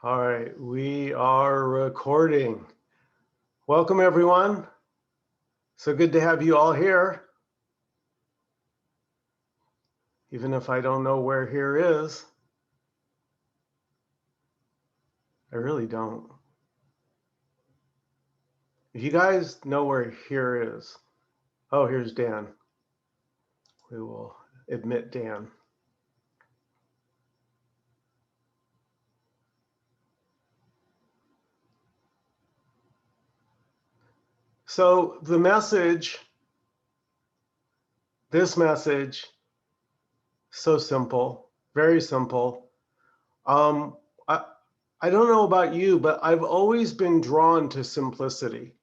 All right, we are recording. Welcome, everyone. So good to have you all here. Even if I don't know where here is, I really don't. If you guys know where here is, oh, here's Dan. We will admit Dan. So the message, this message, so simple, very simple. Um, I, I don't know about you, but I've always been drawn to simplicity.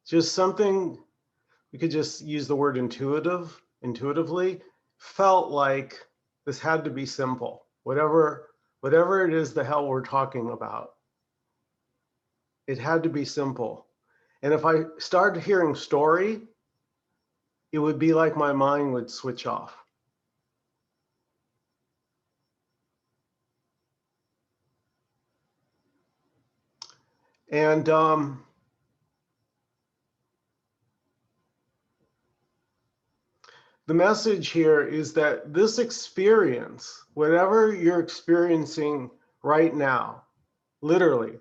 Just something, we could just use the word intuitively, felt like this had to be simple. Whatever it is the hell we're talking about, it had to be simple. And if I started hearing story, it would be like my mind would switch off. And the message here is that this experience, whatever you're experiencing right now, literally,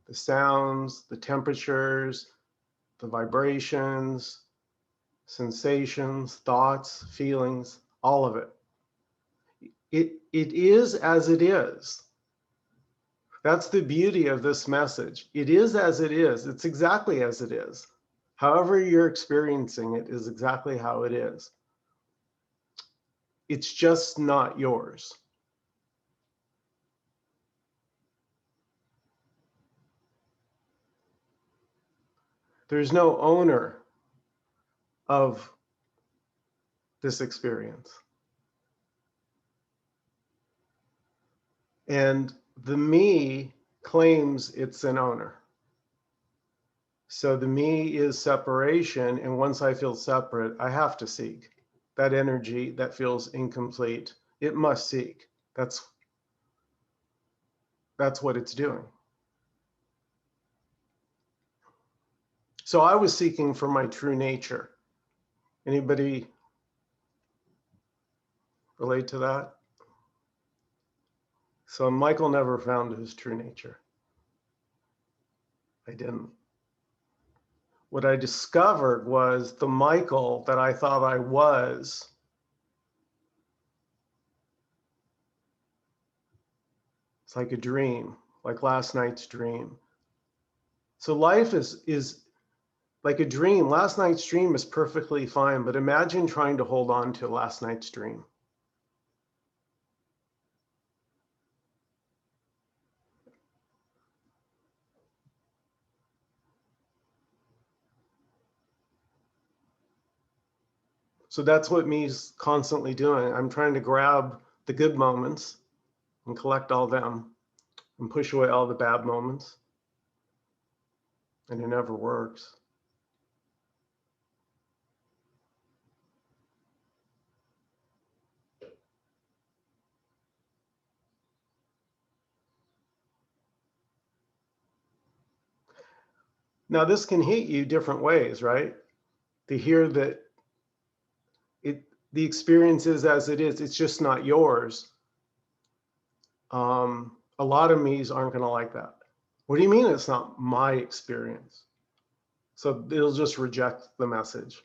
the sounds, the temperatures, the vibrations, sensations, thoughts, feelings, all of it. It is as it is. That's the beauty of this message. It is as it is. It's exactly as it is. However you're experiencing it is exactly how it is. It's just not yours. There's no owner of this experience. And the me claims it's an owner. So the me is separation. And once I feel separate, I have to seek that energy that feels incomplete. It must seek. That's what it's doing. So I was seeking for my true nature. Anybody relate to that? So Michael never found his true nature. I didn't. What I discovered was the Michael that I thought I was it's like a dream, like last night's dream. So life is like a dream. Last night's dream is perfectly fine, but imagine trying to hold on to last night's dream. So that's what me's constantly doing. I'm trying to grab the good moments and collect all them and push away all the bad moments. And it never works. Now this can hit you different ways, right? To hear that the experience is as it is, it's just not yours. A lot of me's aren't going to like that. What do you mean it's not my experience? So it'll just reject the message.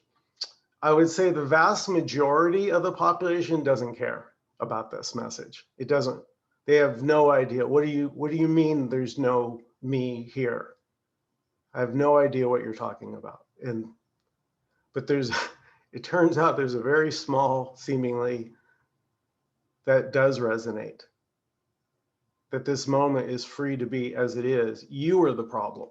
I would say the vast majority of the population doesn't care about this message. It doesn't. They have no idea. What do you mean there's no me here? I have no idea what you're talking about. But it turns out there's a very small, seemingly, that does resonate. That this moment is free to be as it is. You are the problem.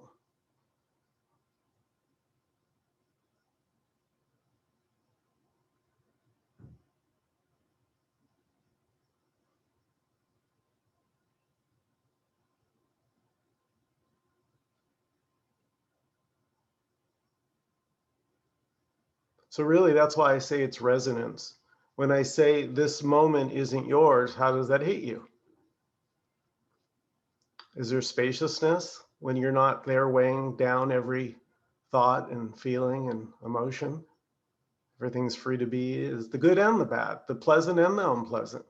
So really, that's why I say it's resonance. When I say this moment isn't yours, how does that hit you? Is there spaciousness when you're not there weighing down every thought and feeling and emotion? Everything's free to be, is the good and the bad, the pleasant and the unpleasant,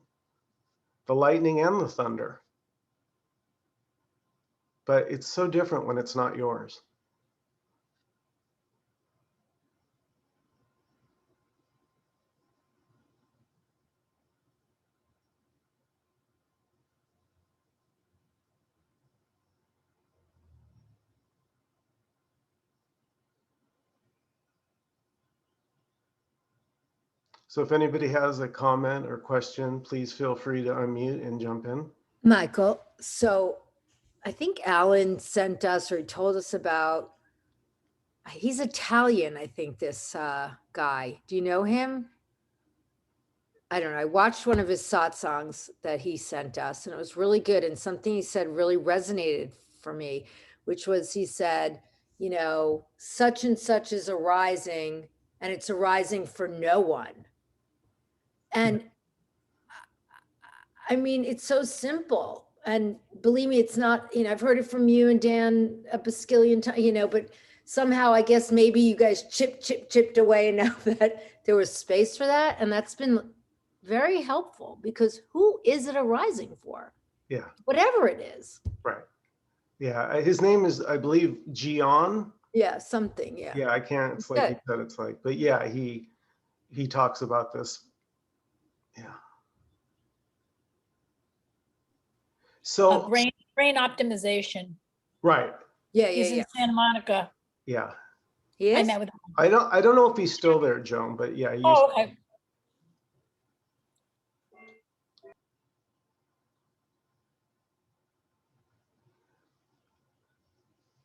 the lightning and the thunder. But it's so different when it's not yours. So if anybody has a comment or question, please feel free to unmute and jump in. Michael, so I think Alan sent us or told us about, he's Italian, I think, this guy. Do you know him? I don't know. I watched one of his satsangs that he sent us, and it was really good. And something he said really resonated for me, which was he said, you know, such and such is arising, and it's arising for no one. And I mean, it's so simple. And believe me, it's not, you know, I've heard it from you and Dan a bazillion times, you know, but somehow I guess maybe you guys chipped away enough that there was space for that. And that's been very helpful, because who is it arising for? Yeah. Whatever it is. Right. Yeah. His name is, I believe, Gian. Yeah, something. Yeah. Yeah, I can't. It's like he said, it's like, but yeah, he talks about this. Yeah. So brain optimization. Right. Yeah. He's in Santa Monica. Yeah. He is? I met with him. I don't know if he's still there, Joan, but yeah. Oh, okay.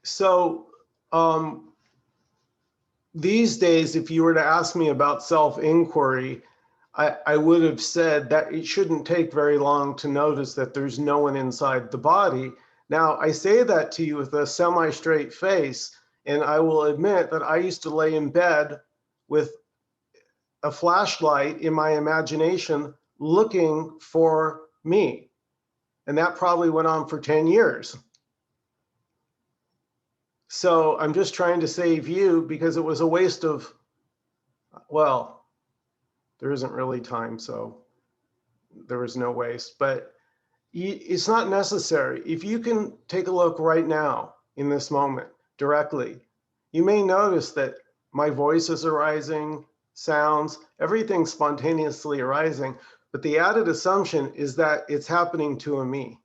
So these days, if you were to ask me about self-inquiry, I would have said that it shouldn't take very long to notice that there's no one inside the body. Now, I say that to you with a semi-straight face, and I will admit that I used to lay in bed with a flashlight in my imagination looking for me. And that probably went on for 10 years. So I'm just trying to save you, because it was a waste of, well, there isn't really time, so there was no waste, but it's not necessary. If you can take a look right now in this moment directly, you may notice that my voice is arising, sounds, everything's spontaneously arising, but the added assumption is that it's happening to a me.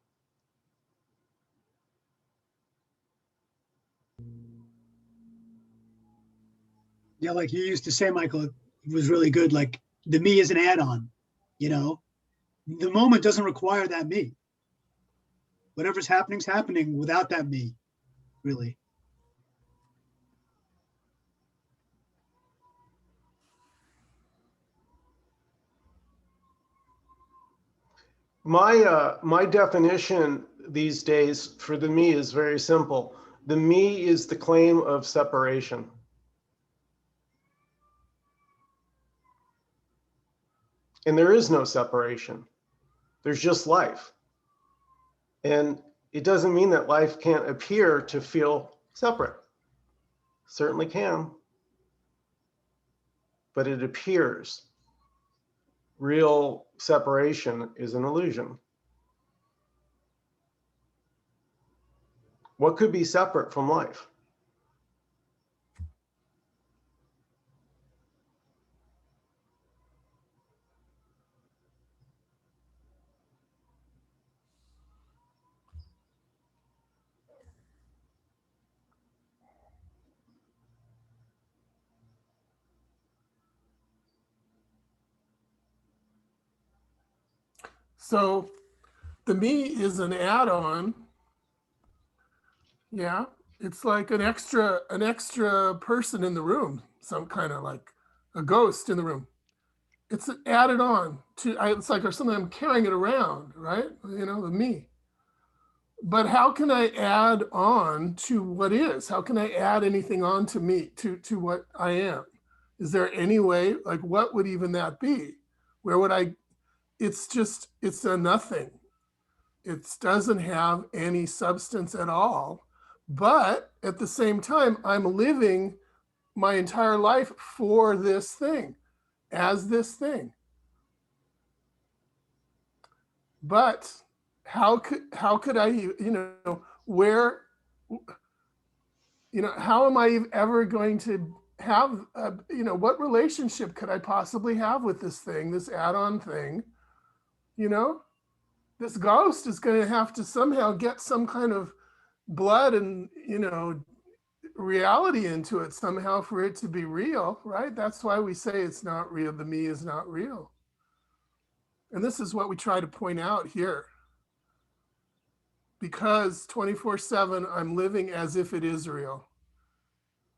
Yeah, like you used to say, Michael, it was really good. Like the me is an add-on, you know, the moment doesn't require that me. Whatever's happening's happening without that me, really. My definition these days for the me is very simple. The me is the claim of separation. And there is no separation. There's just life. And it doesn't mean that life can't appear to feel separate. Certainly can. But it appears. Real separation is an illusion. What could be separate from life? So the me is an add-on. Yeah, it's like an extra person in the room, some kind of like a ghost in the room. It's added on to, it's like or something I'm carrying it around, right? You know, the me. But how can I add on to what is? How can I add anything on to me, to what I am? Is there any way, like what would even that be? Where would I, it's a nothing. It doesn't have any substance at all. But at the same time, I'm living my entire life for this thing, as this thing. But how could I, where, how am I ever going to have, what relationship could I possibly have with this thing, this add-on thing? This ghost is going to have to somehow get some kind of blood and, reality into it somehow for it to be real, right? That's why we say it's not real. The me is not real. And this is what we try to point out here. Because 24/7, I'm living as if it is real,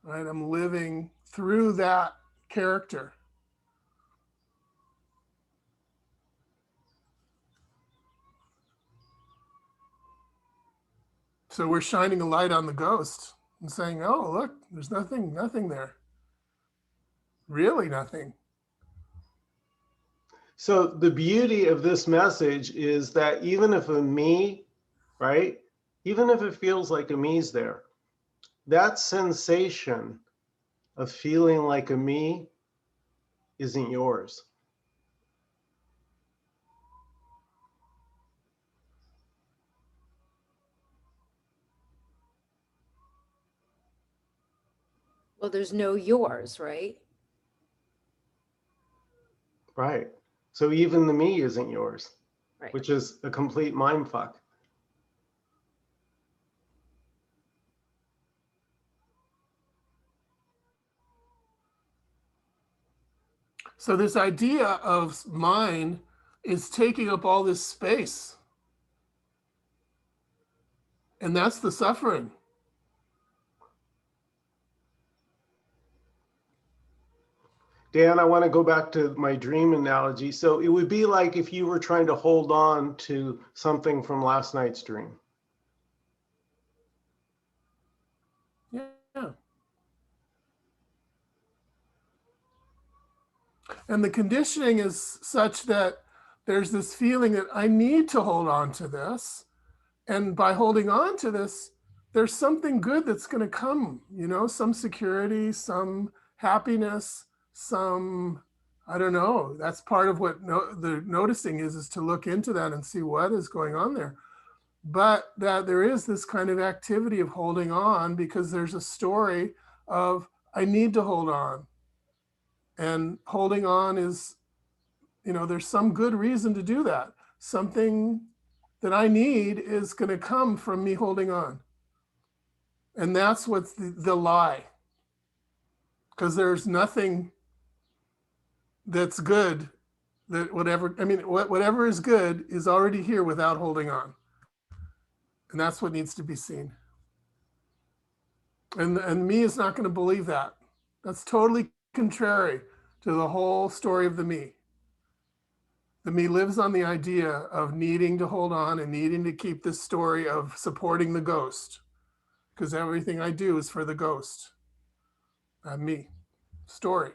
right? I'm living through that character. So we're shining a light on the ghost and saying, oh, look, there's nothing there. Really nothing. So the beauty of this message is that even if a me, right, even if it feels like a me's there, that sensation of feeling like a me isn't yours. Well, there's no yours, right? Right. So even the me isn't yours, Right. which is a complete mind fuck. So this idea of mind is taking up all this space. And that's the suffering. Dan, I want to go back to my dream analogy. So it would be like if you were trying to hold on to something from last night's dream. Yeah. And the conditioning is such that there's this feeling that I need to hold on to this. And by holding on to this, there's something good that's going to come, some security, some happiness, some, I don't know. That's part of what the noticing is to look into that and see what is going on there. But that there is this kind of activity of holding on because there's a story of, I need to hold on. And holding on is, there's some good reason to do that. Something that I need is going to come from me holding on. And that's what's the lie. Because there's nothing that's good, that whatever is good is already here without holding on. And that's what needs to be seen. And me is not going to believe that. That's totally contrary to the whole story of the me. The me lives on the idea of needing to hold on and needing to keep this story of supporting the ghost, because everything I do is for the ghost. Me. Story.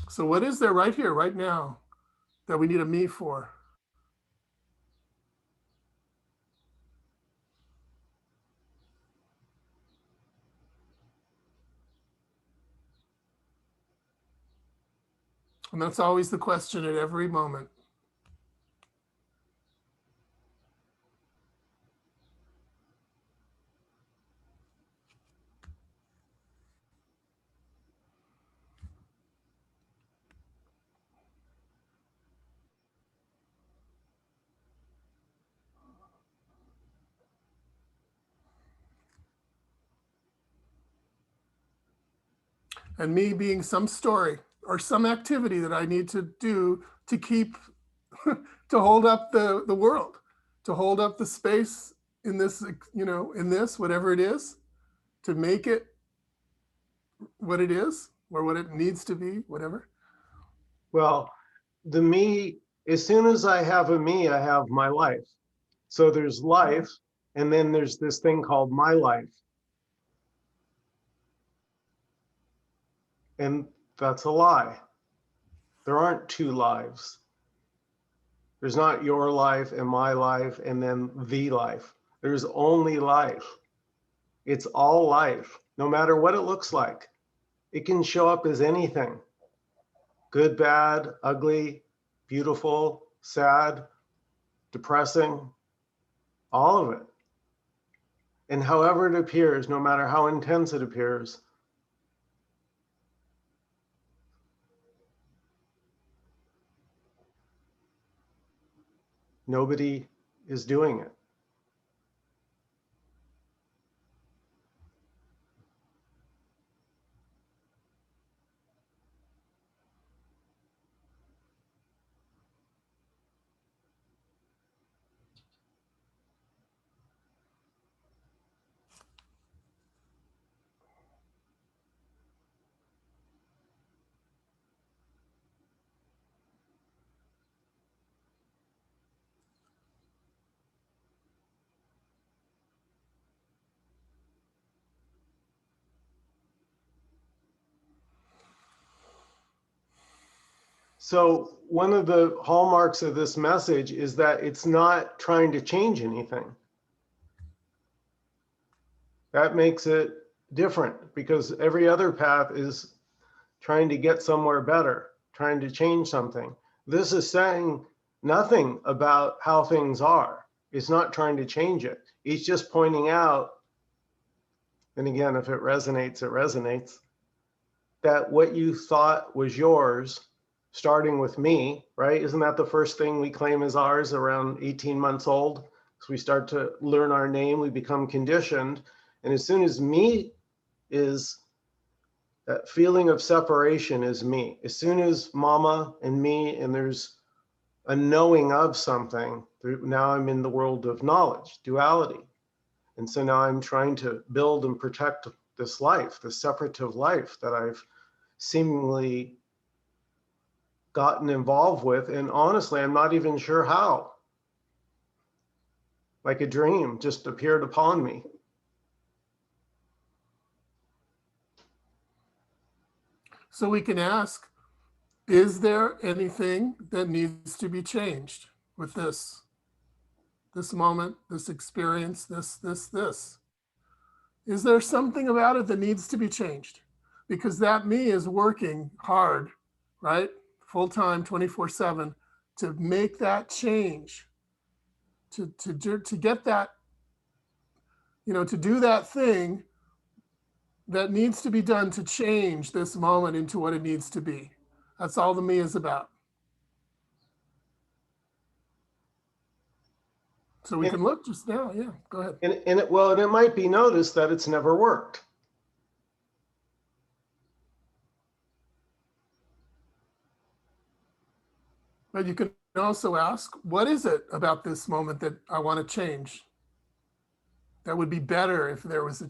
So what is there right here, right now, that we need a me for? And that's always the question at every moment. And me being some story or some activity that I need to do to keep, to hold up the world, to hold up the space in this, in this, whatever it is, to make it what it is or what it needs to be, whatever. Well, the me, as soon as I have a me, I have my life. So there's life, and then there's this thing called my life. And that's a lie. There aren't two lives. There's not your life and my life and then the life. There's only life. It's all life, no matter what it looks like. It can show up as anything. Good, bad, ugly, beautiful, sad, depressing, all of it. And however it appears, no matter how intense it appears, nobody is doing it. So one of the hallmarks of this message is that it's not trying to change anything. That makes it different because every other path is trying to get somewhere better, trying to change something. This is saying nothing about how things are. It's not trying to change it. It's just pointing out, and again, if it resonates, that what you thought was yours, starting with me, right? Isn't that the first thing we claim as ours around 18 months old? So we start to learn our name, we become conditioned. And as soon as me is, that feeling of separation is me. As soon as mama and me, and there's a knowing of something, now I'm in the world of knowledge, duality. And so now I'm trying to build and protect this life, this separative life that I've seemingly gotten involved with. And honestly, I'm not even sure how. Like a dream just appeared upon me. So we can ask, is there anything that needs to be changed with this moment, this experience, this? Is there something about it that needs to be changed? Because that me is working hard, right? Full time, 24/7 to make that change, to get that, to do that thing that needs to be done to change this moment into what it needs to be. That's all the me is about. So we can look just now. Yeah, go ahead. And it might be noticed that it's never worked. But you can also ask, what is it about this moment that I want to change? That would be better if there was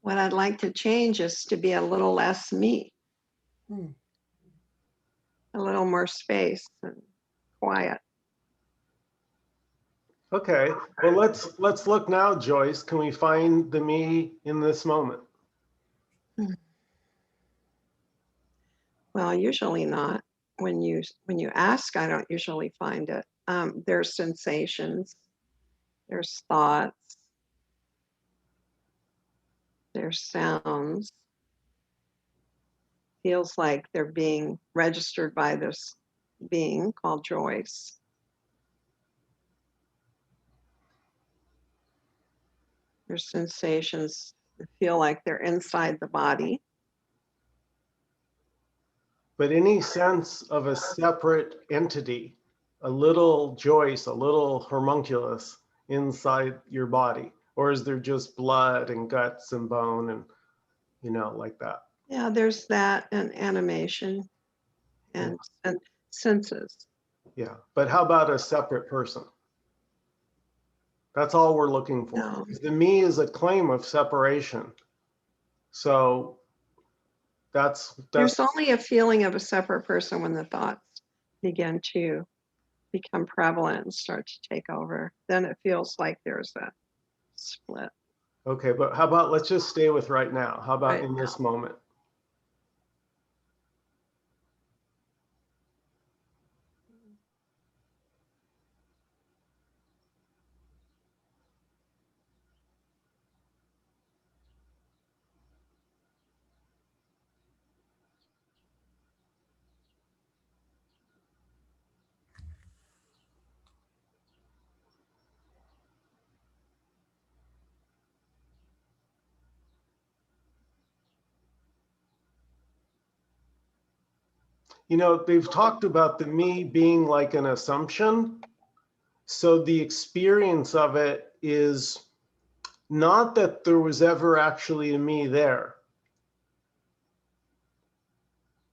What I'd like to change is to be a little less me, a little more space and quiet. Okay, well, let's look now, Joyce. Can we find the me in this moment? Well, usually not. When you ask, I don't usually find it. There's sensations, there's thoughts, there's sounds. Feels like they're being registered by this being called Joyce. There's sensations that feel like they're inside the body. But any sense of a separate entity, a little Joyce, a little homunculus inside your body? Or is there just blood and guts and bone and, like that? Yeah, there's that and animation and senses. Yeah, but how about a separate person? That's all we're looking for. No. The me is a claim of separation. So That's There's only a feeling of a separate person when the thoughts begin to become prevalent and start to take over. Then it feels like there's a split. okay. But how about let's just stay with right now? How about Right in this moment? You know, they've talked about the me being like an assumption. So the experience of it is not that there was ever actually a me there.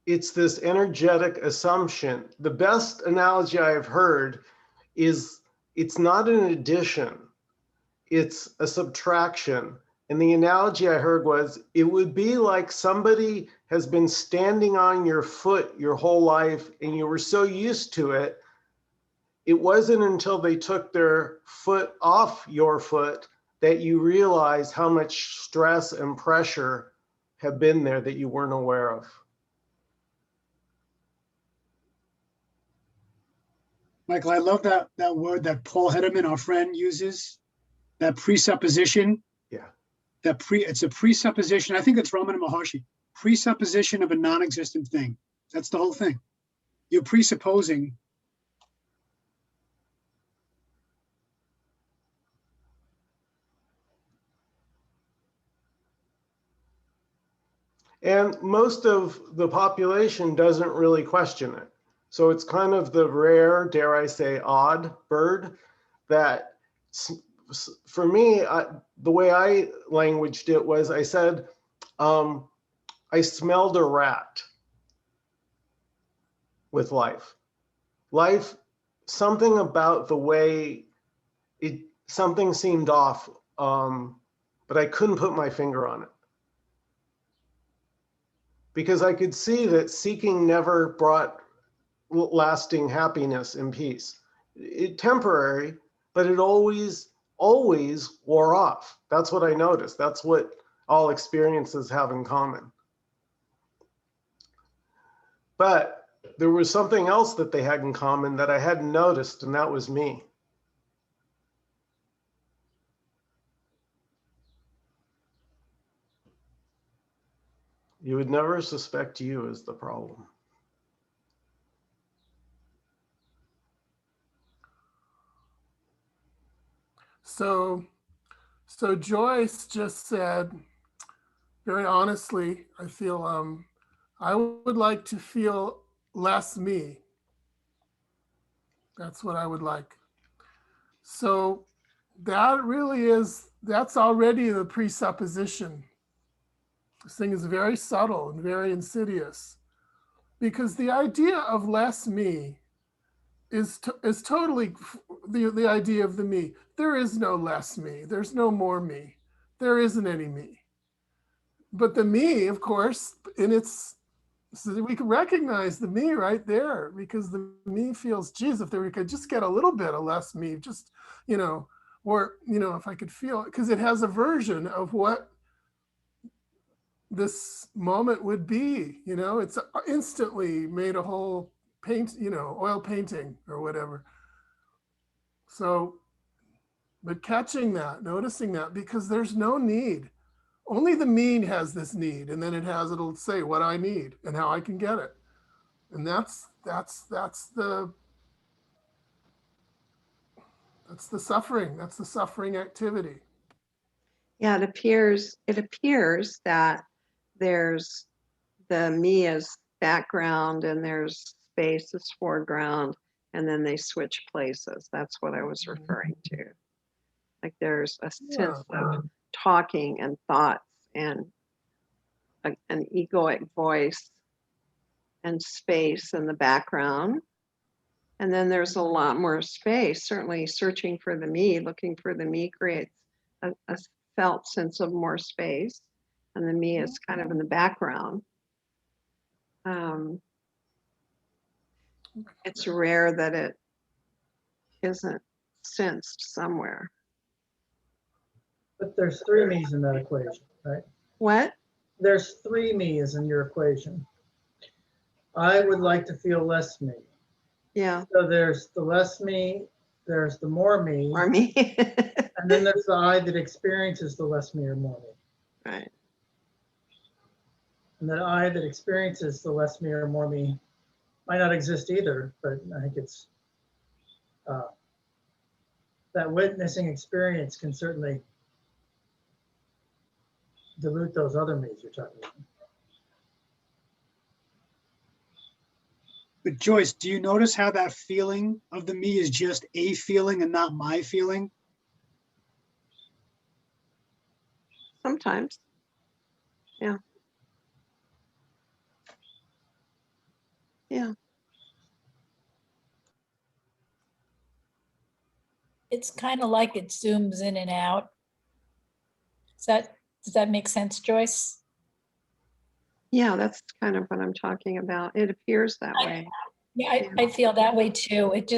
It's this energetic assumption. The best analogy I've heard is it's not an addition, it's a subtraction. And the analogy I heard was it would be like somebody has been standing on your foot your whole life and you were so used to it. It wasn't until they took their foot off your foot that you realize how much stress and pressure have been there that you weren't aware of. Michael, I love that word that Paul Hederman, our friend, uses, that presupposition. Yeah. It's a presupposition. I think it's Ramana Maharshi. Presupposition of a non-existent thing. That's the whole thing. You're presupposing. And most of the population doesn't really question it. So it's kind of the rare, dare I say, odd bird that, for me, the way I languaged it was I said, I smelled a rat with life. Life, something about the way something seemed off, but I couldn't put my finger on it. Because I could see that seeking never brought lasting happiness and peace. It temporary, but it always wore off. That's what I noticed. That's what all experiences have in common. But there was something else that they had in common that I hadn't noticed, and that was me. You would never suspect you is the problem. So Joyce just said, very honestly, I feel I would like to feel less me. That's what I would like. So that really is, that's already the presupposition. This thing is very subtle and very insidious, because the idea of less me is totally the idea of the me. There is no less me. There's no more me. There isn't any me. But the me, of course, so we can recognize the me right there, because the me feels, geez, if we could just get a little bit of less me, just, or, if I could feel it, because it has a version of what this moment would be, it's instantly made a whole paint, oil painting or whatever. So, but catching that, noticing that, because there's no need. Only the me has this need, and then it'll say what I need and how I can get it. And that's the suffering. That's the suffering activity. Yeah, it appears that there's the me as background and there's space as foreground, and then they switch places. That's what I was referring to. Like there's a sense of talking and thoughts and an egoic voice and space in the background. And then there's a lot more space. Certainly searching for the me, looking for the me creates a felt sense of more space. And the me is kind of in the background. It's rare that it isn't sensed somewhere. But there's three me's in that equation, right? What? There's three me's in your equation. I would like to feel less me. Yeah, So there's the less me, there's the more me, or me. and then there's the I that experiences the less me or more me. Right. And that I that experiences the less me or more me might not exist either, but I think it's that witnessing experience can certainly dilute those other me's you're talking about. But Joyce, do you notice how that feeling of the me is just a feeling and not my feeling? Sometimes. Yeah. Yeah. It's kind of like it zooms in and out. Does that make sense, Joyce? Yeah, that's kind of what I'm talking about. It appears that way. Yeah, I feel that way too. It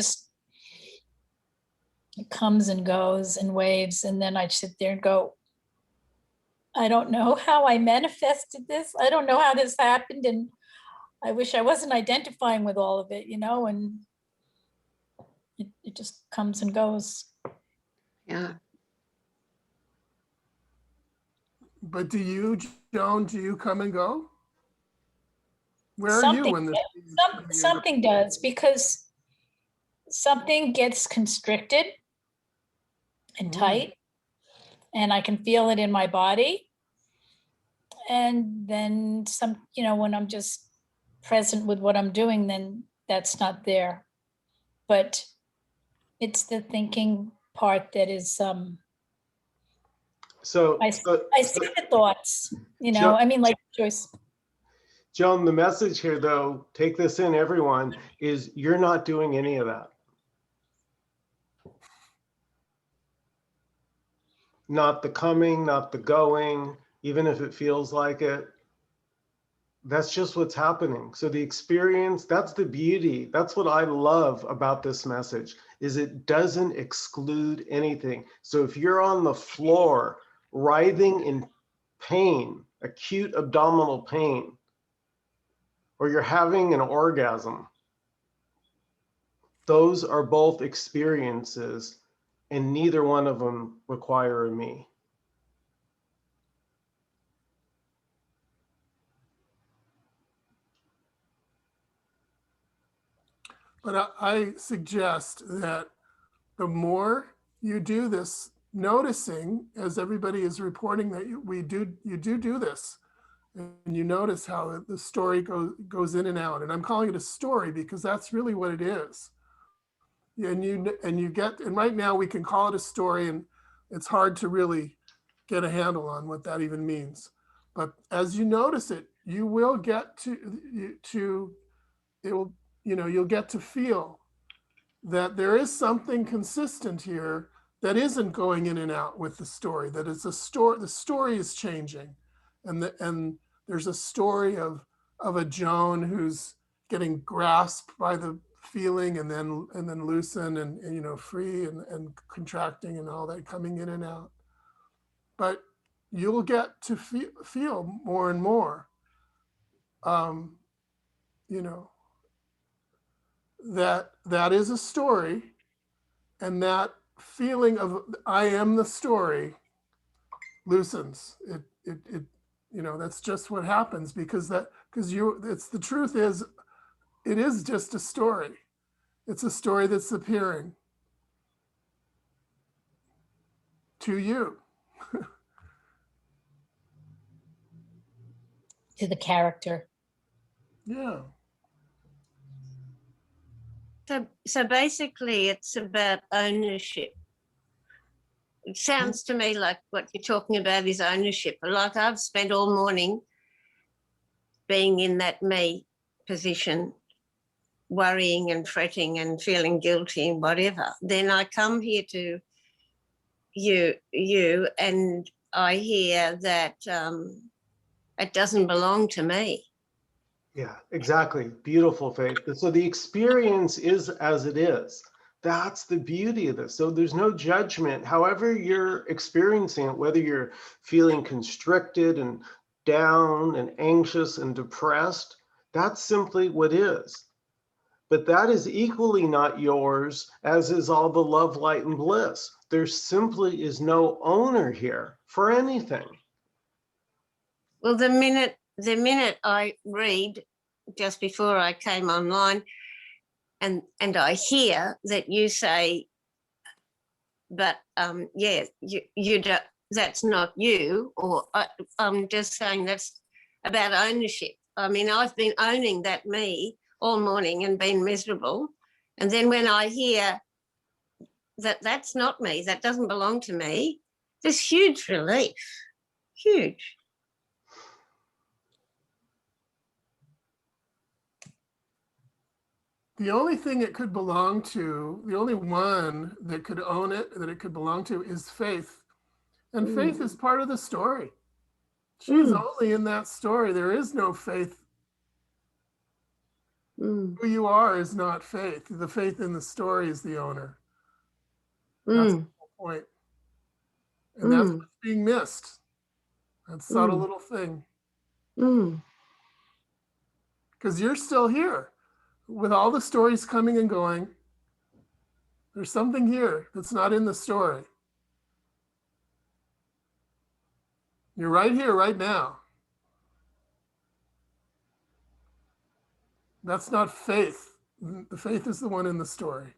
comes and goes in waves. And then I sit there and go, I don't know how I manifested this. I don't know how this happened. And I wish I wasn't identifying with all of it, and it just comes and goes. Yeah. But do you, Joan, do you come and go? Where are you when this? Something does, because something gets constricted and tight, and I can feel it in my body. And then when I'm just present with what I'm doing, then that's not there. But it's the thinking part that is, So, I see the thoughts, Joan- I mean, like Joyce. Joan, the message here, though, take this in, everyone, is you're not doing any of that. Not the coming, not the going, even if it feels like it. That's just what's happening. So the experience, that's the beauty. That's what I love about this message, is it doesn't exclude anything. So if you're on the floor writhing in pain, acute abdominal pain, or you're having an orgasm, those are both experiences, and neither one of them require a me. But I suggest that the more you do this, noticing, as everybody is reporting that you do this, and you notice how the story goes in and out. And I'm calling it a story because that's really what it is. And right now we can call it a story, and it's hard to really get a handle on what that even means. But as you notice it, you will get you'll get to feel that there is something consistent here that isn't going in and out with the story, that it's a story, the story is changing. And there's a story of a Joan who's getting grasped by the feeling and then loosen and free and contracting and all that, coming in and out. But you'll get to feel more and more, that is a story, and that feeling of I am the story loosens it. That's just what happens, because it's the truth is, it is just a story. It's a story that's appearing to you. To the character. Yeah. So basically it's about ownership. It sounds to me like what you're talking about is ownership. Like I've spent all morning being in that me position, worrying and fretting and feeling guilty and whatever. Then I come here to you and I hear that it doesn't belong to me. Yeah, exactly. Beautiful, Faith. So the experience is as it is. That's the beauty of this. So there's no judgment. However you're experiencing it, whether you're feeling constricted and down and anxious and depressed, that's simply what is. But that is equally not yours, as is all the love, light, and bliss. There simply is no owner here for anything. Well, the minute I read just before I came online, and I hear that you say, but yeah, you don't, that's not you, or I'm just saying that's about ownership. I mean, I've been owning that me all morning and been miserable, and then when I hear that that's not me, that doesn't belong to me, there's huge relief, huge. The only thing it could belong to, the only one that could own it, that it could belong to, is Faith. And Faith is part of the story. She's only in that story. There is no Faith. Who you are is not Faith. The Faith in the story is the owner. That's the whole point. And that's what's being missed. That subtle little thing. Because you're still here. With all the stories coming and going, there's something here that's not in the story. You're right here, right now. That's not Faith. The Faith is the one in the story.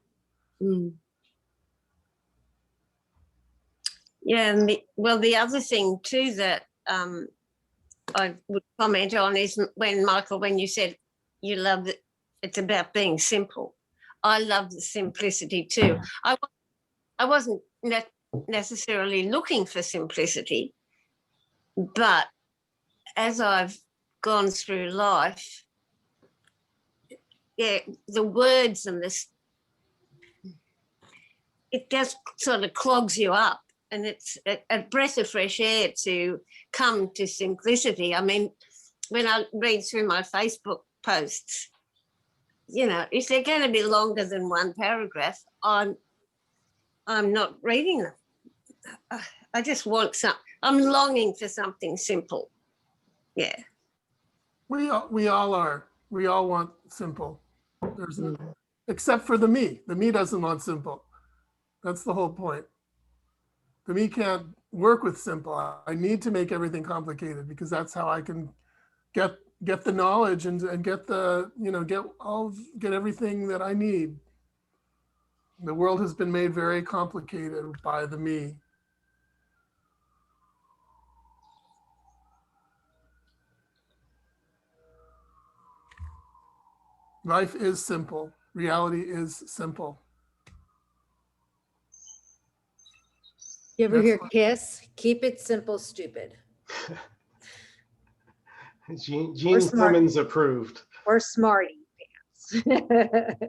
Yeah, and the other thing too that I would comment on is when, Michael, when you said you love it, it's about being simple. I love the simplicity too. I wasn't necessarily looking for simplicity, but as I've gone through life, yeah, the words and this, it just sort of clogs you up, and it's a breath of fresh air to come to simplicity. I mean, when I read through my Facebook posts, you know, if they're going to be longer than one paragraph, I'm not reading them. I just want I'm longing for something simple. Yeah. We all are. We all want simple. Except for the me. The me doesn't want simple. That's the whole point. The me can't work with simple. I need to make everything complicated because that's how I can get the knowledge and get the, you know, get everything that I need. The world has been made very complicated by the me. Life is simple. Reality is simple. You ever hear Kiss? Keep it simple, stupid. Gene Simmons approved. Or Smarty Pants.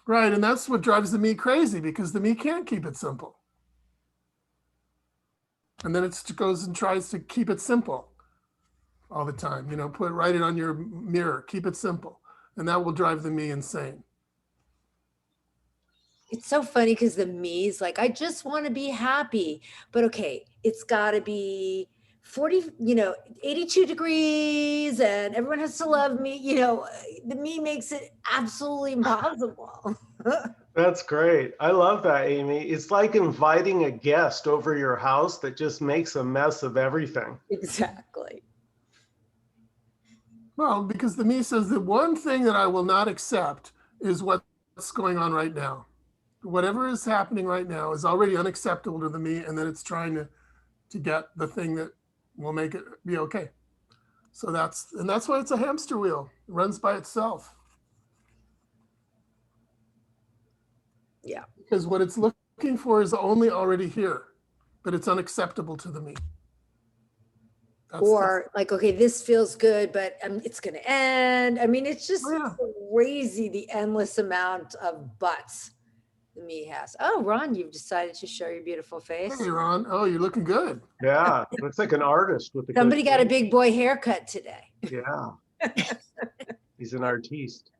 Right, and that's what drives the me crazy, because the me can't keep it simple. And then it goes and tries to keep it simple all the time. You know, write it on your mirror, keep it simple. And that will drive the me insane. It's so funny because the me is like, I just want to be happy. But okay, it's got to be 82 degrees and everyone has to love me. You know, the me makes it absolutely impossible. That's great. I love that, Amy. It's like inviting a guest over your house that just makes a mess of everything. Exactly. Well, because the me says the one thing that I will not accept is what's going on right now. Whatever is happening right now is already unacceptable to the me, and then it's trying to get the thing that will make it be okay. So that's why it's a hamster wheel. It runs by itself. Yeah. Because what it's looking for is only already here, but it's unacceptable to the me. Like, okay, this feels good, but it's going to end. I mean, it's just crazy, the endless amount of buts the me has. Oh, Ron, you've decided to show your beautiful face. Hey, Ron. Oh, you're looking good. Yeah, looks like an artist with Somebody got a big boy haircut today. Yeah. He's an artiste.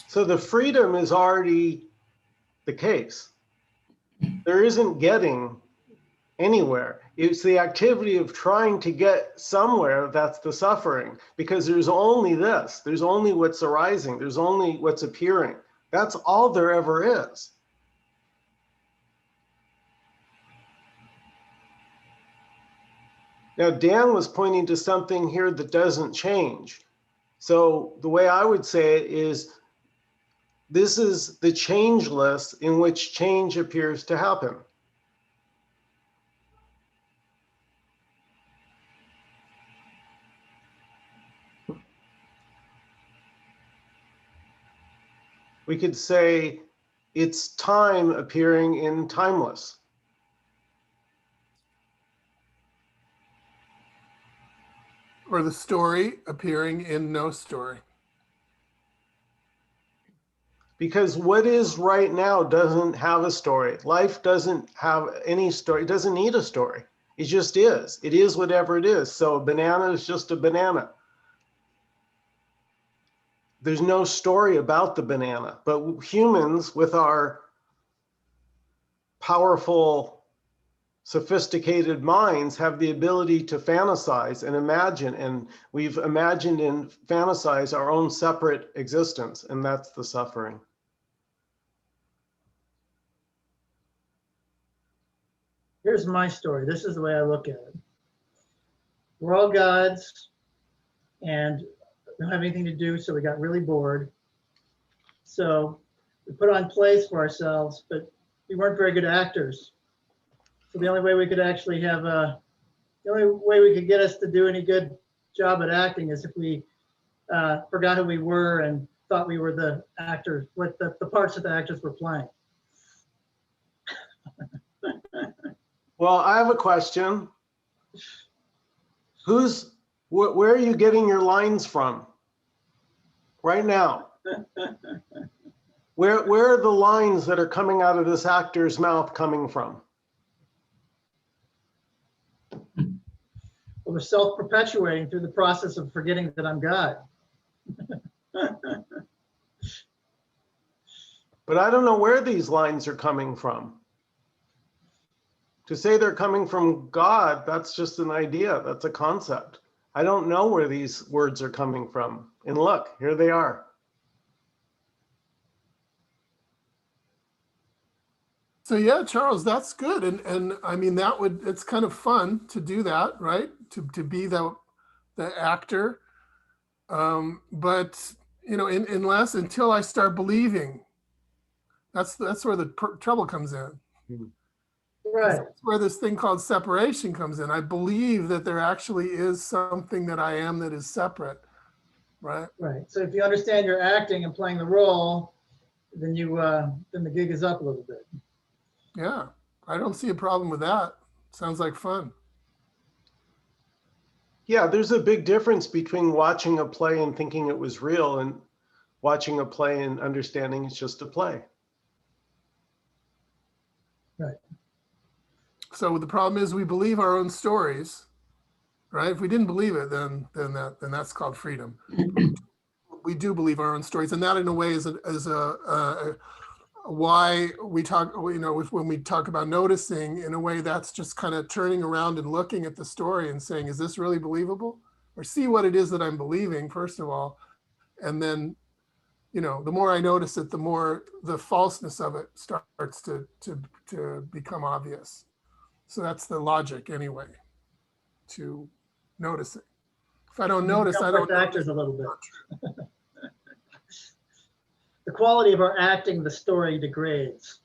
So the freedom is already the case. There isn't getting anywhere. It's the activity of trying to get somewhere that's the suffering, because there's only this. There's only what's arising. There's only what's appearing. That's all there ever is. Now, Dan was pointing to something here that doesn't change. So the way I would say it is, this is the changeless in which change appears to happen. We could say it's time appearing in timeless. Or the story appearing in no story. Because what is right now doesn't have a story. Life doesn't have any story. It doesn't need a story. It just is. It is whatever it is. So a banana is just a banana. There's no story about the banana. But humans, with our powerful, sophisticated minds, have the ability to fantasize and imagine. And we've imagined and fantasized our own separate existence. And that's the suffering. Here's my story. This is the way I look at it. We're all gods and don't have anything to do, so we got really bored. So we put on plays for ourselves, but we weren't very good actors. So the only way we could actually have the only way we could get us to do any good job at acting is if we forgot who we were and thought we were the actors, what the parts that the actors were playing. Well, I have a question. Where are you getting your lines from right now? Where are the lines that are coming out of this actor's mouth coming from? Well, we're self-perpetuating through the process of forgetting that I'm God. But I don't know where these lines are coming from. To say they're coming from God, that's just an idea. That's a concept. I don't know where these words are coming from. And look, here they are. So yeah, Charles, that's good. And I mean, it's kind of fun to do that, right? To be the actor. But you know, until I start believing, that's where the trouble comes in. Right. That's where this thing called separation comes in. I believe that there actually is something that I am that is separate, right? Right. So if you understand you're acting and playing the role, then then the gig is up a little bit. Yeah, I don't see a problem with that. Sounds like fun. Yeah, there's a big difference between watching a play and thinking it was real and watching a play and understanding it's just a play. Right. So the problem is we believe our own stories, right? If we didn't believe it, then that's called freedom. We do believe our own stories, and that in a way is why we talk. You know, when we talk about noticing, in a way, that's just kind of turning around and looking at the story and saying, "Is this really believable?" Or see what it is that I'm believing first of all, and then, you know, the more I notice it, the more the falseness of it starts to become obvious. So that's the logic anyway, to noticing. If I don't notice, I don't know. Actors a little bit. The quality of our acting, the story degrades.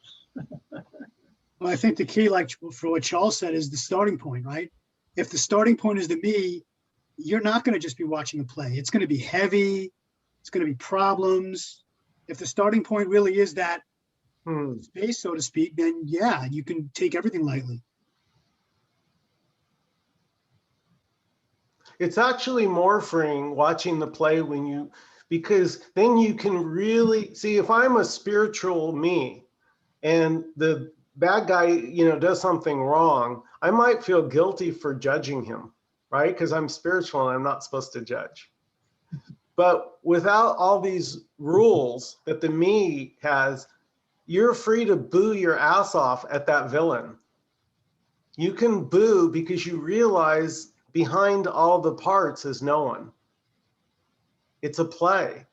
Well, I think the key, like for what Charles said, is the starting point, right? If the starting point is the me, you're not going to just be watching a play. It's going to be heavy. It's going to be problems. If the starting point really is that space, so to speak, then yeah, you can take everything lightly. It's actually more freeing watching the play because then you can really see, if I'm a spiritual me and the bad guy, does something wrong, I might feel guilty for judging him, right? Because I'm spiritual and I'm not supposed to judge. But without all these rules that the me has, you're free to boo your ass off at that villain. You can boo because you realize behind all the parts is no one. It's a play.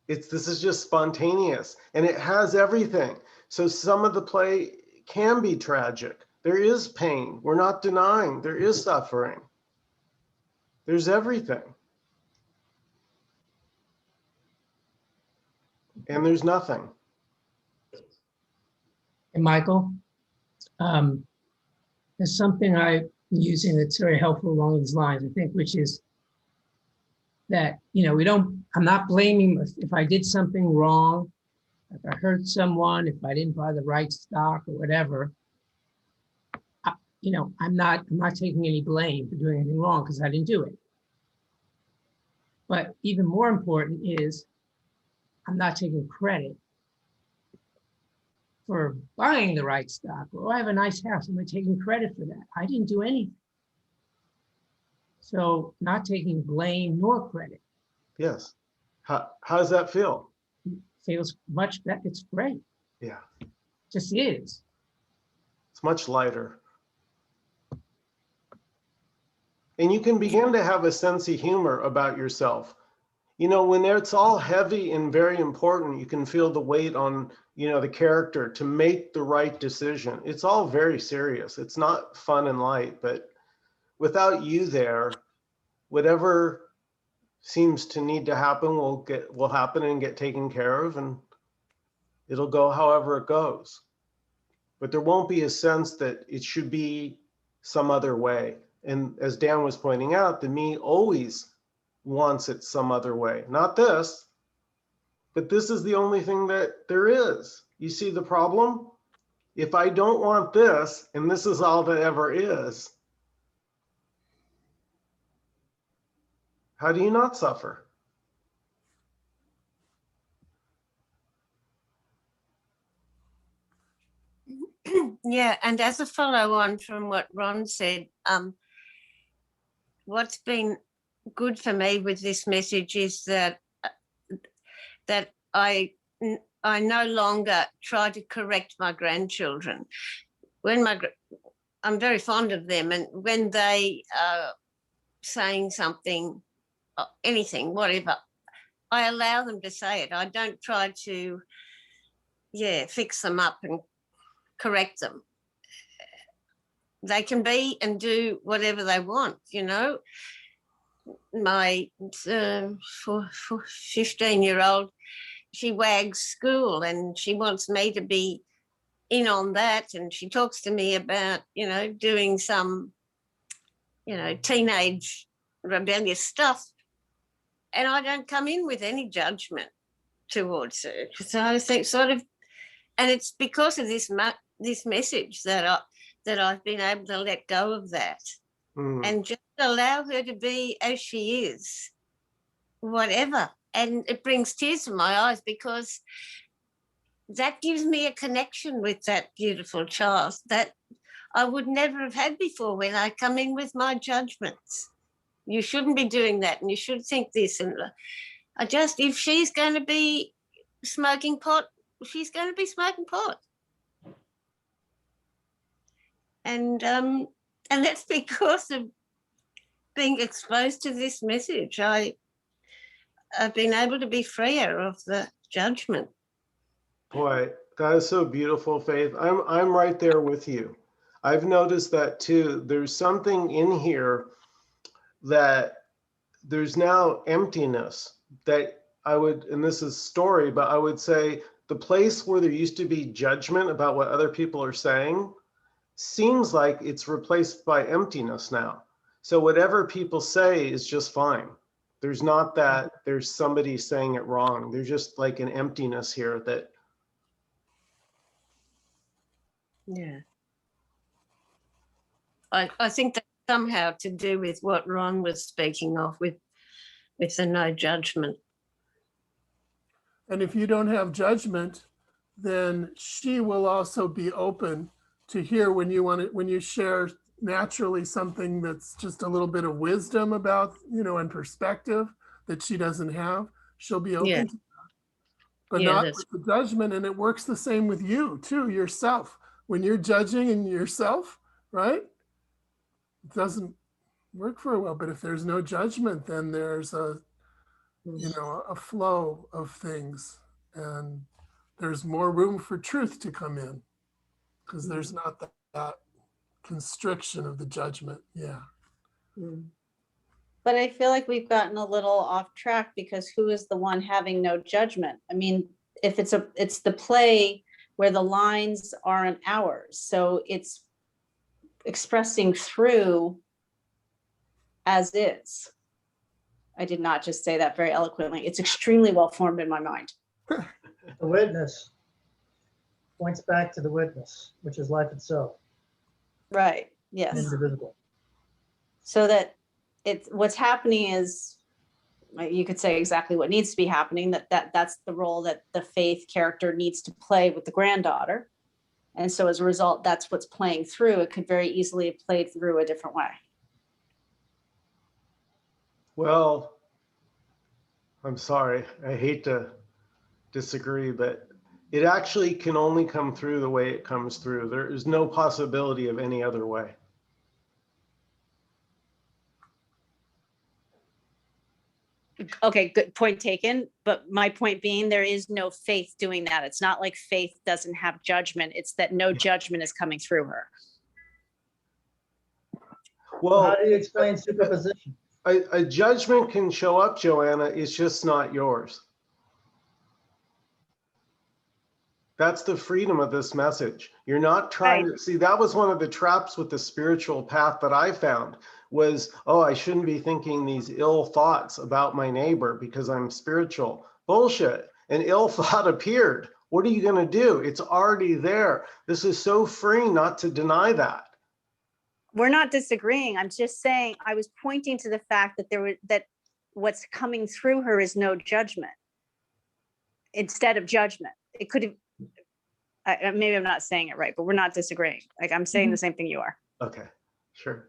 This is just spontaneous, and it has everything. So some of the play can be tragic. There is pain. We're not denying there is suffering. There's everything. And there's nothing. And Michael, there's something I'm using that's very helpful along these lines, I think, which is that, I'm not blaming if I did something wrong, if I hurt someone, if I didn't buy the right stock or whatever, I'm not taking any blame for doing anything wrong because I didn't do it. But even more important is I'm not taking credit for buying the right stock. Or I have a nice house. Am I taking credit for that? I didn't do anything. So not taking blame nor credit. Yes. How does that feel? Feels much better. It's great. Yeah. Just is. It's much lighter. And you can begin to have a sense of humor about yourself. When it's all heavy and very important, you can feel the weight on, the character to make the right decision. It's all very serious. It's not fun and light, but without you there, whatever seems to need to happen will happen and get taken care of, and it'll go however it goes. But there won't be a sense that it should be some other way. And as Dan was pointing out, the me always wants it some other way. Not this, but this is the only thing that there is. You see the problem? If I don't want this, and this is all that ever is, how do you not suffer? Yeah, and as a follow on from what Ron said, what's been good for me with this message is that I no longer try to correct my grandchildren. I'm very fond of them, and when they are saying something, anything, whatever, I allow them to say it. I don't try to, fix them up and correct them. They can be and do whatever they want, My 15-year-old, she wags school and she wants me to be in on that, and she talks to me about, doing some, teenage rebellious stuff, and I don't come in with any judgment towards her. So I think and it's because of this message that I've been able to let go of that and just allow her to be as she is, whatever. And it brings tears to my eyes because that gives me a connection with that beautiful child that I would never have had before when I come in with my judgments. You shouldn't be doing that, and you should think this. And if she's going to be smoking pot, she's going to be smoking pot. And that's because of being exposed to this message. I've been able to be freer of the judgment. Boy, that is so beautiful, Faith. I'm right there with you. I've noticed that too. There's something in here that there's now emptiness that I would, and this is story, but I would say the place where there used to be judgment about what other people are saying seems like it's replaced by emptiness now. So whatever people say is just fine. There's not that there's somebody saying it wrong. There's just like an emptiness here that. Yeah. I think that's somehow to do with what Ron was speaking of with the no judgment. And if you don't have judgment, then she will also be open to hear when you want it, when you share naturally something that's just a little bit of wisdom about, and perspective that she doesn't have. She'll be open Yeah. to that, but Yeah, not that's with the judgment. And it works the same with you too, yourself. When you're judging in yourself, right? It doesn't work very well. But if there's no judgment, then there's a flow of things, and there's more room for truth to come in because there's not that constriction of the judgment. Yeah. But I feel like we've gotten a little off track because who is the one having no judgment? I mean, if it's the play where the lines aren't ours, so it's expressing through as is. I did not just say that very eloquently. It's extremely well formed in my mind. The witness points back to the witness, which is life itself, Right. Yes. indivisible. So that what's happening is, you could say exactly what needs to be happening, that's the role that the faith character needs to play with the granddaughter. And so as a result, that's what's playing through. It could very easily have played through a different way. Well, I'm sorry. I hate to disagree, but it actually can only come through the way it comes through. There is no possibility of any other way. Okay, good point taken. But my point being, there is no faith doing that. It's not like faith doesn't have judgment. It's that no judgment is coming through her. Well, How do you explain superposition? a judgment can show up, Joanna. It's just not yours. That's the freedom of this message. You're not trying to see, that was one of the traps with the spiritual path that I found was, oh, I shouldn't be thinking these ill thoughts about my neighbor because I'm spiritual. Bullshit. An ill thought appeared. What are you going to do? It's already there. This is so free not to deny that. We're not disagreeing. I'm just saying, I was pointing to the fact that that what's coming through her is no judgment instead of judgment. It could have, maybe I'm not saying it right, but we're not disagreeing. Like, I'm saying the same thing you are. Okay, sure.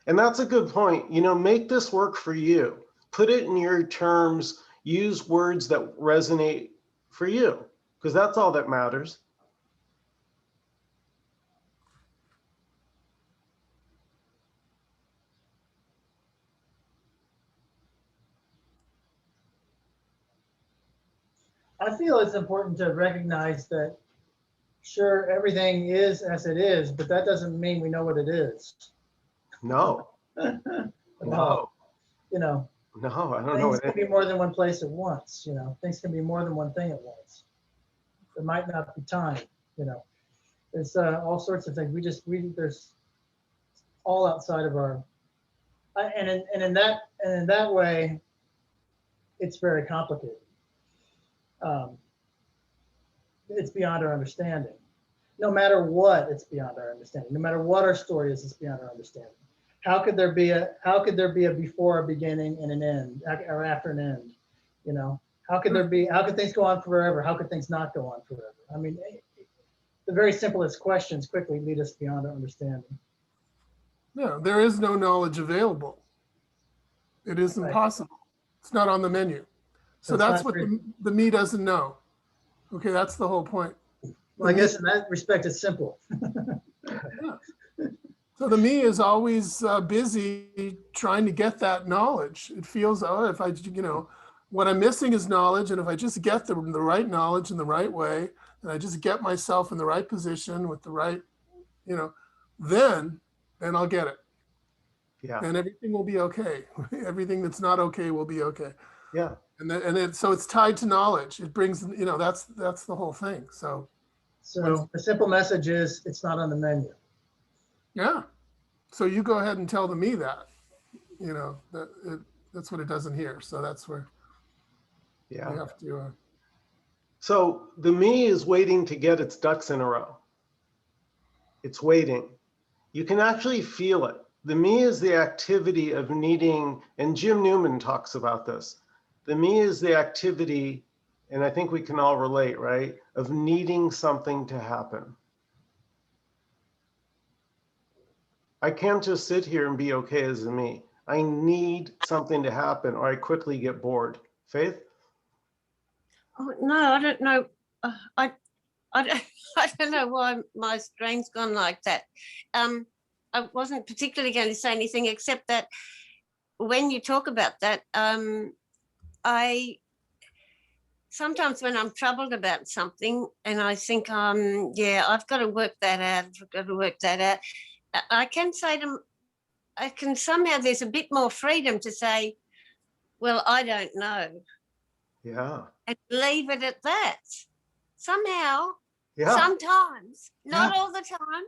And that's a good point. Make this work for you. Put it in your terms, use words that resonate for you, because that's all that matters. I feel it's important to recognize that, sure, everything is as it is, but that doesn't mean we know what it is. No. No. No, I don't know. things can be more than one place at once. Things can be more than one thing at once. There might not be time. There's all sorts of things. There's all outside of our, and in that way, it's very complicated. It's beyond our understanding. No matter what, it's beyond our understanding. No matter what our story is, it's beyond our understanding. How could there be a before a beginning and an end, or after an end? How could things go on forever? How could things not go on forever? I mean, the very simplest questions quickly lead us beyond our understanding. No, there is no knowledge available. It is impossible. It's not on the menu. So that's what the me doesn't know. Okay, that's the whole point. Well, I guess in that respect, it's simple. Yeah. So the me is always busy trying to get that knowledge. It feels, if I, what I'm missing is knowledge. And if I just get the right knowledge in the right way, and I just get myself in the right position with the right, then I'll get it. Yeah. And everything will be okay. Everything that's not okay will be okay. Yeah. So it's tied to knowledge. It brings, that's the whole thing. So the simple message is it's not on the menu. Yeah. So you go ahead and tell the me that, that's what it doesn't hear. So that's where we have to. So the me is waiting to get its ducks in a row. It's waiting. You can actually feel it. The me is the activity of needing, and Jim Newman talks about this. The me is the activity and I think we can all relate, right? Of needing something to happen. I can't just sit here and be okay as a me. I need something to happen or I quickly get bored. Faith? Oh, no, I don't know. I don't, I don't know why my brain's gone like that. I wasn't particularly going to say anything except that when you talk about that, I sometimes when I'm troubled about something and I think, yeah, I've got to work that out. I've got to work that out. I can say to, I can somehow, there's a bit more freedom to say, well, I don't know. Yeah. And leave it at that. Somehow, Yeah. sometimes, not Yeah. all the time.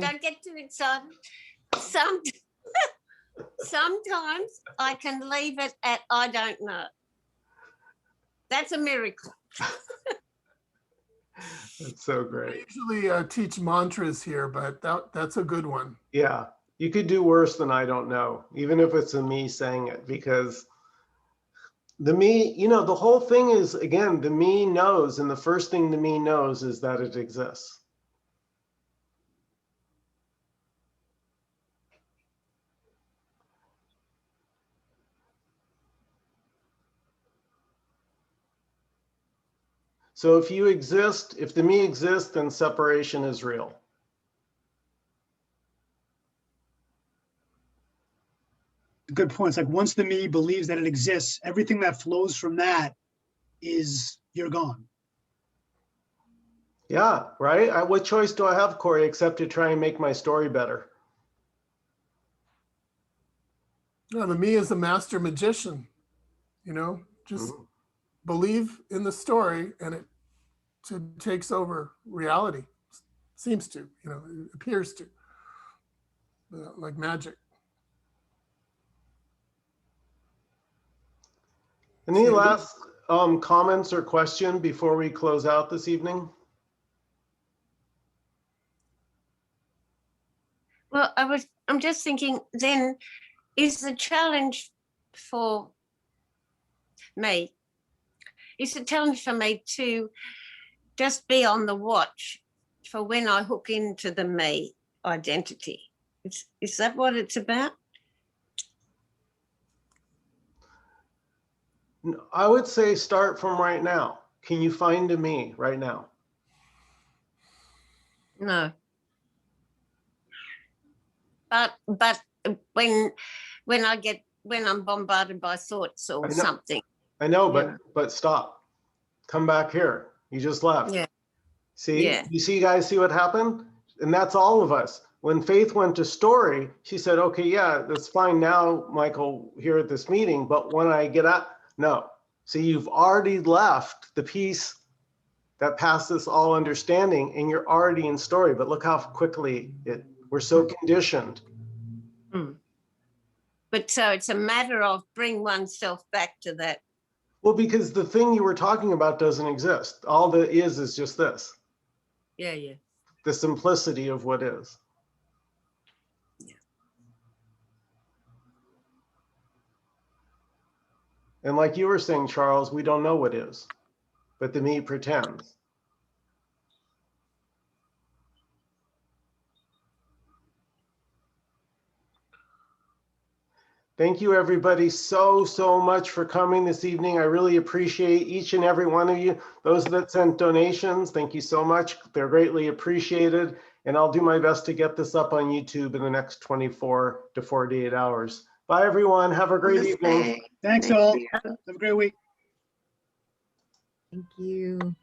Don't get too excited. Sometimes I can leave it at I don't know. That's a miracle. That's so I great. usually teach mantras here, but that's a good one. Yeah. You could do worse than I don't know, even if it's a me saying it, because the me, you know, the whole thing is, again, the me knows, and the first thing the me knows is that it exists. So if you exist, if the me exists, then separation is real. Good points. Like once the me believes that it exists, everything that flows from that is you're gone. Yeah, right? What choice do I have, Corey, except to try and make my story better? No, the me is a master magician, you know, just believe in the story and it takes over reality. Seems to, you know, it appears to, like magic. Any last comments or question before we close out this evening? Well, I'm just thinking then, is the challenge for me, to just be on the watch for when I hook into the me identity? Is that what it's about? I would say start from right now. Can you find a me right now? No. But when I'm bombarded by thoughts or something. I know, but stop. Come back here. You just left. Yeah. See, Yeah. you guys see what happened? And that's all of us. When Faith went to story, she said, okay, yeah, that's fine now, Michael, here at this meeting. But when I get out, no. See, you've already left the piece that passes all understanding and you're already in story. But look how quickly we're so conditioned. But so it's a matter of bring oneself back to that. Well, because the thing you were talking about doesn't exist. All that is just this. Yeah, yeah. The simplicity of what is. Yeah. And like you were saying, Charles, we don't know what is, but the me pretends. Thank you, everybody, so much for coming this evening. I really appreciate each and every one of you. Those that sent donations, thank you so much. They're greatly appreciated. And I'll do my best to get this up on YouTube in the next 24 to 48 hours. Bye, everyone. Have a great evening. Thanks all. Have a great week. Thank you.